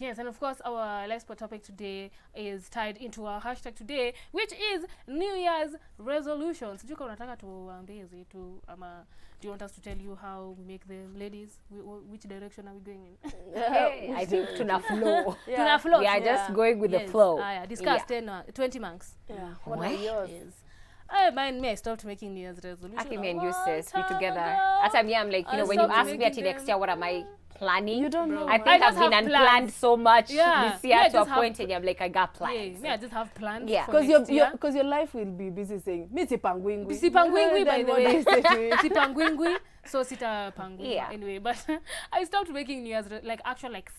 Yes, and of course our live spot topic today is tied into our hashtag today, which is New Year's resolutions. Juka unataka tuambie tu ama do you want us to tell you how we make the ladies? Which direction are we going in? I think tuna flow. Tuna flow. We are just going with the flow. Discuss 20 months. Yeah. What are yours? Yes. I stopped making New Year's resolutions. Akimi and you sis, we together. At time, I'm like, when you ask me at next year, what am I planning? You don't know. I think I've been unplanned so much this year to a point, and I'm like, I got plans. Yeah, I just have plans. Yeah, because your life will be busy saying, "Mi sipangwingwi." Sipangwingwi, by the way. Sipangwingwi. So sita pangwingwi. Yeah. Anyway, but I stopped making New Year's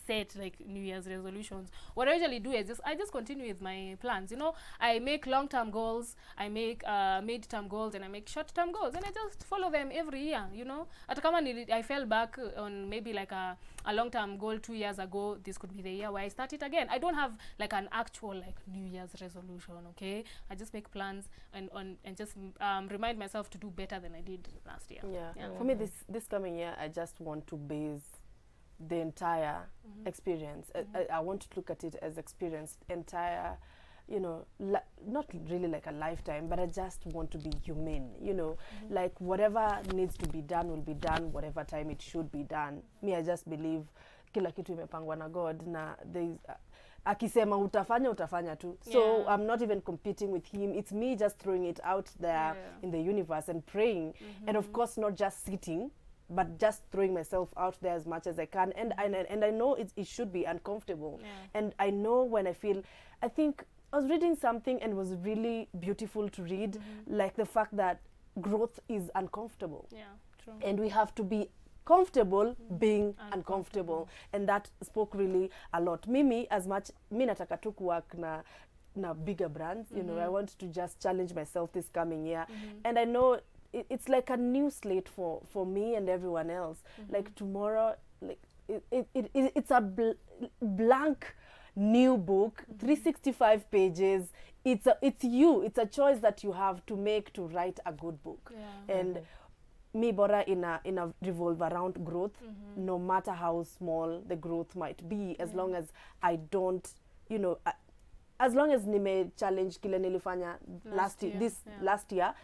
set New Year's resolutions. What I usually do is I just continue with my plans. You know, I make long-term goals, I make mid-term goals, and I make short-term goals, and I just follow them every year. You know, I fell back on maybe like a long-term goal 2 years ago. This could be the year where I start it again. I don't have like an actual New Year's resolution. Okay, I just make plans and just remind myself to do better than I did last year. Yeah. For me, this coming year, I just want to base the entire experience. I want to look at it as experience, entire, you know, not really like a lifetime, but I just want to be humane, you know, like whatever needs to be done will be done, whatever time it should be done. Me, I just believe kila kitu imepangwa na God, na there's akisema utafanya tu. So I'm not even competing with him. It's me just throwing it out there in the universe and praying, and of course not just sitting, but just throwing myself out there as much as I can. And I know it should be uncomfortable. And I know when I think I was reading something and it was really beautiful to read, like the fact that growth is uncomfortable. Yeah, true. And we have to be comfortable being uncomfortable. And that spoke really a lot. Mimi, as much, mi nataka tu work na bigger brands, you know, I want to just challenge myself this coming year. And I know it's like a new slate for me and everyone else. Like tomorrow, like it's a blank new book, 365 pages. It's a choice that you have to make to write a good book. And me bora in a revolve around growth, no matter how small the growth might be, as long as I don't, you know, as long as nime challenge kile nilifanya last year,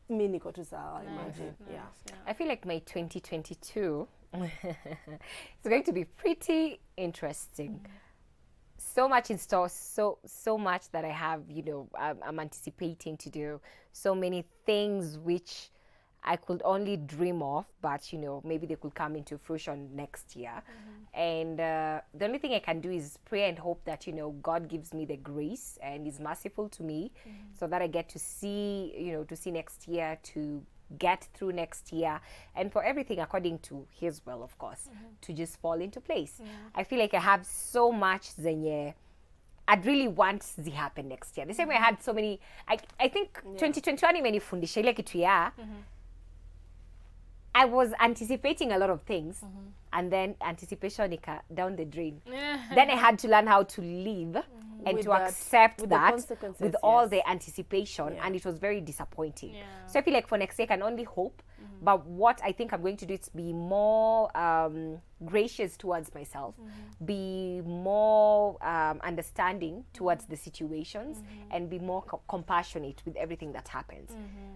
mi niko tu sawa, imagine. Nice. I feel like my 2022 it's going to be pretty interesting. So much in store, so much that I have, you know, I'm anticipating to do. So many things which I could only dream of, but, you know, maybe they could come into fruition next year. And the only thing I can do is pray and hope that, you know, God gives me the grace and is merciful to me, so that I get to see, you know, to see next year, to get through next year, and for everything according to his will, of course, to just fall into place. I feel like I have so much zenye I'd really want to happen next year. The same way I had so many, I think 2021 imenifundisha ile kitu ya I was anticipating a lot of things, and then anticipation down the drain. Then I had to learn how to live and with to accept that with all the yes. anticipation, and it was very disappointing. So I feel like for next year I can only hope, but what I think I'm going to do is be more gracious towards myself, be more understanding towards the situations, and be more compassionate with everything that happens.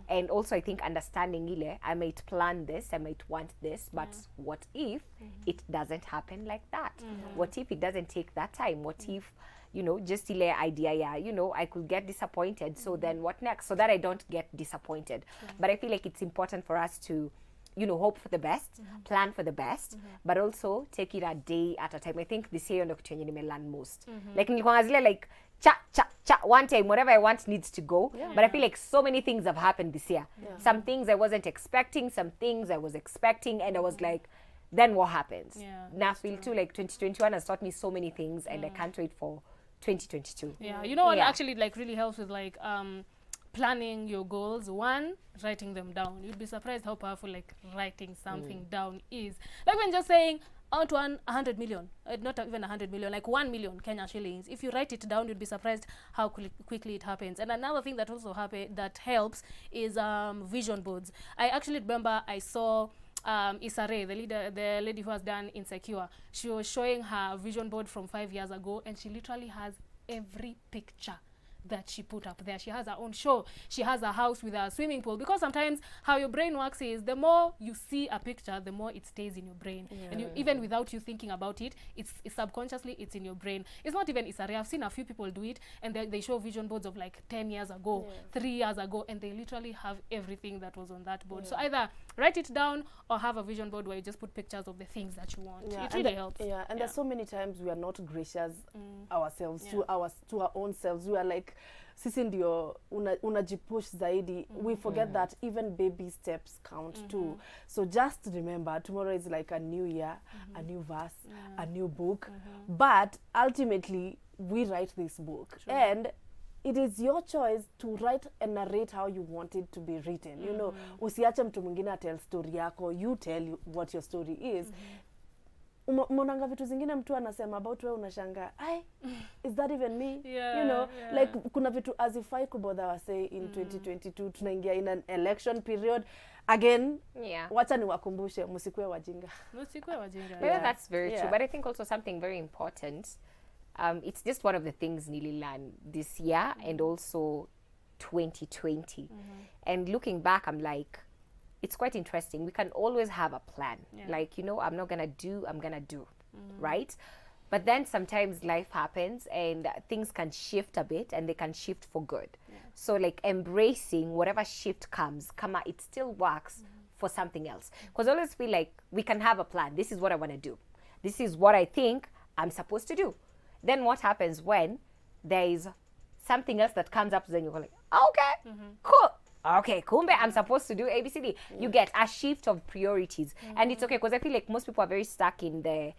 And also I think understanding ile, I might plan this, I might want this, but what if it doesn't happen like that? What if it doesn't take that time? What if, you know, just ile idea, yeah, you know, I could get disappointed, so then what next? So that I don't get disappointed. But I feel like it's important for us to, you know, hope for the best, plan for the best, but also take it a day at a time. I think this year ndo kitu yenye nimelearn most. Like nilikuwa zile like cha one time, whatever I want needs to go. But I feel like so many things have happened this year. Some things I wasn't expecting, some things I was expecting, and I was like, then what happens? Now I feel too like 2021 has taught me so many things, and I can't wait for 2022. You know what actually like really helps with like planning your goals? One, writing them down. You'd be surprised how powerful like writing something down is. Like when just saying I want 100 million, not even 100 million, like 1 million Kenya shillings. If you write it down, you'd be surprised how quickly it happens. And another thing that also that helps is vision boards. I actually remember I saw Issa Rae, the lady who has done Insecure, she was showing her vision board from 5 years ago, and she literally has every picture that she put up there. She has her own show. She has a house with a swimming pool, because sometimes how your brain works is the more you see a picture, the more it stays in your brain. And you, even without you thinking about it, it's subconsciously it's in your brain. It's not even Issa Rae. I've seen a few people do it, and they show vision boards of like 10 years ago, 3 years ago, and they literally have everything that was on that board. So either write it down or have a vision board where you just put pictures of the things that you want. It really helps. And there's so many times we are not gracious ourselves to our own selves. We are like, sisi ndio unajipush zaidi. We forget that even baby steps count too. So just remember, tomorrow is like a new year, a new verse, a new book. But ultimately, we write this book. And it is your choice to write and narrate how you want it to be written. You know, usiache mtu mwingine tell story yako. You tell what your story is. Monanga vitu zingine mtu anasema about wewe unashanga, is that even me? You know, like kuna vitu azifai kubother wase in 2022. Tunaingia in an election period again. Wacha niwakumbushe, msikue wajinga. Maybe that's very true, but I think also something very important, it's just one of the things Nili learned this year and also 2020. And looking back, I'm like, it's quite interesting. We can always have a plan. Like, you know, I'm not gonna do, I'm gonna do, right? But then sometimes life happens and things can shift a bit, and they can shift for good. So like embracing whatever shift comes, it still works for something else. Because I always feel like we can have a plan. This is what I want to do. This is what I think I'm supposed to do. Then what happens when there is something else that comes up, then you're like, okay, cool. Okay, kumbe I'm supposed to do ABCD. You get a shift of priorities. And it's okay, because I feel like most people are very stuck in the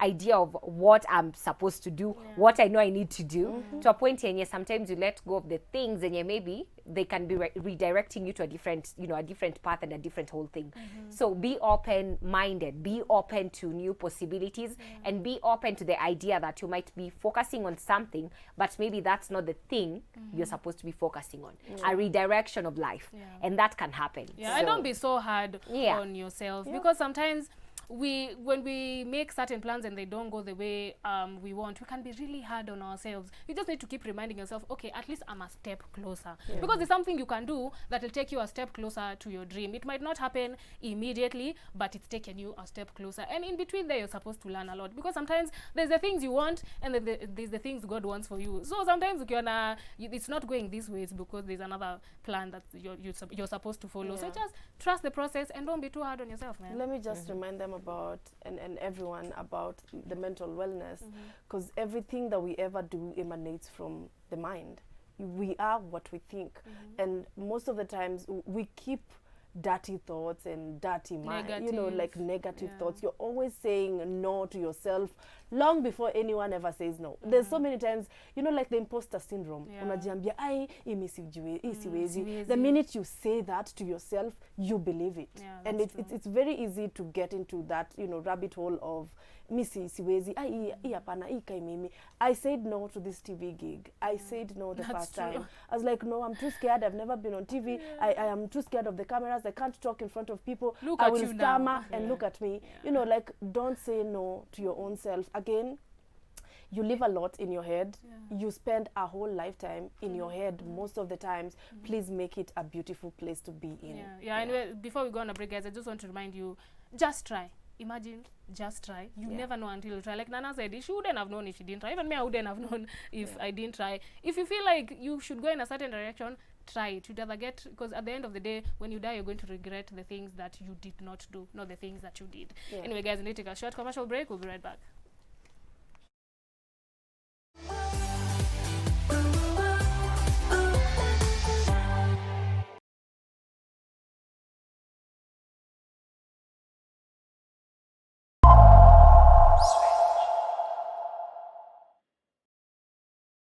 idea of what I'm supposed to do, what I know I need to do, to a point and sometimes you let go of the things, and maybe they can be redirecting you to a different, you know, a different path and a different whole thing. So be open-minded, be open to new possibilities, and be open to the idea that you might be focusing on something, but maybe that's not the thing you're supposed to be focusing on. A redirection of life, and that can happen. And don't be so hard on yourself, because sometimes when we make certain plans and they don't go the way we want, we can be really hard on ourselves. You just need to keep reminding yourself, okay, at least I'm a step closer. Because there's something you can do that will take you a step closer to your dream. It might not happen immediately, but it's taken you a step closer. And in between there, you're supposed to learn a lot. Because sometimes there's the things you want, and then there's the things God wants for you. So sometimes it's not going this way, it's because there's another plan that you're supposed to follow. So just trust the process and don't be too hard on yourself, man. Let me just remind them about, and everyone about the mental wellness, because everything that we ever do emanates from the mind. We are what we think, and most of the times we keep dirty thoughts and dirty mind, you know, like negative thoughts. You're always saying no to yourself long before anyone ever says no. There's so many times, you know, like the imposter syndrome. Unajiambia, siwezi. The minute you say that to yourself, you believe it. And it's very easy to get into that, you know, rabbit hole of siwezi, I said no to this TV gig. I said no the first time. I was like, no, I'm too scared. I've never been on TV. I am too scared of the cameras. I can't talk in front of people. I will stammer and look at me. You know, like, don't say no to your own self. Again, you live a lot in your head. You spend a whole lifetime in your head most of the times. Please make it a beautiful place to be in. Anyway, before we go on a break, guys, I just want to remind you, just try. Imagine, just try. You never know until you try. Like Nana said, she wouldn't have known if she didn't try. Even me, I wouldn't have known if I didn't try. If you feel like you should go in a certain direction, try it. You'd either get, because at the end of the day, when you die, you're going to regret the things that you did not do, not the things that you did. Anyway, guys, we need to take a short commercial break. We'll be right back.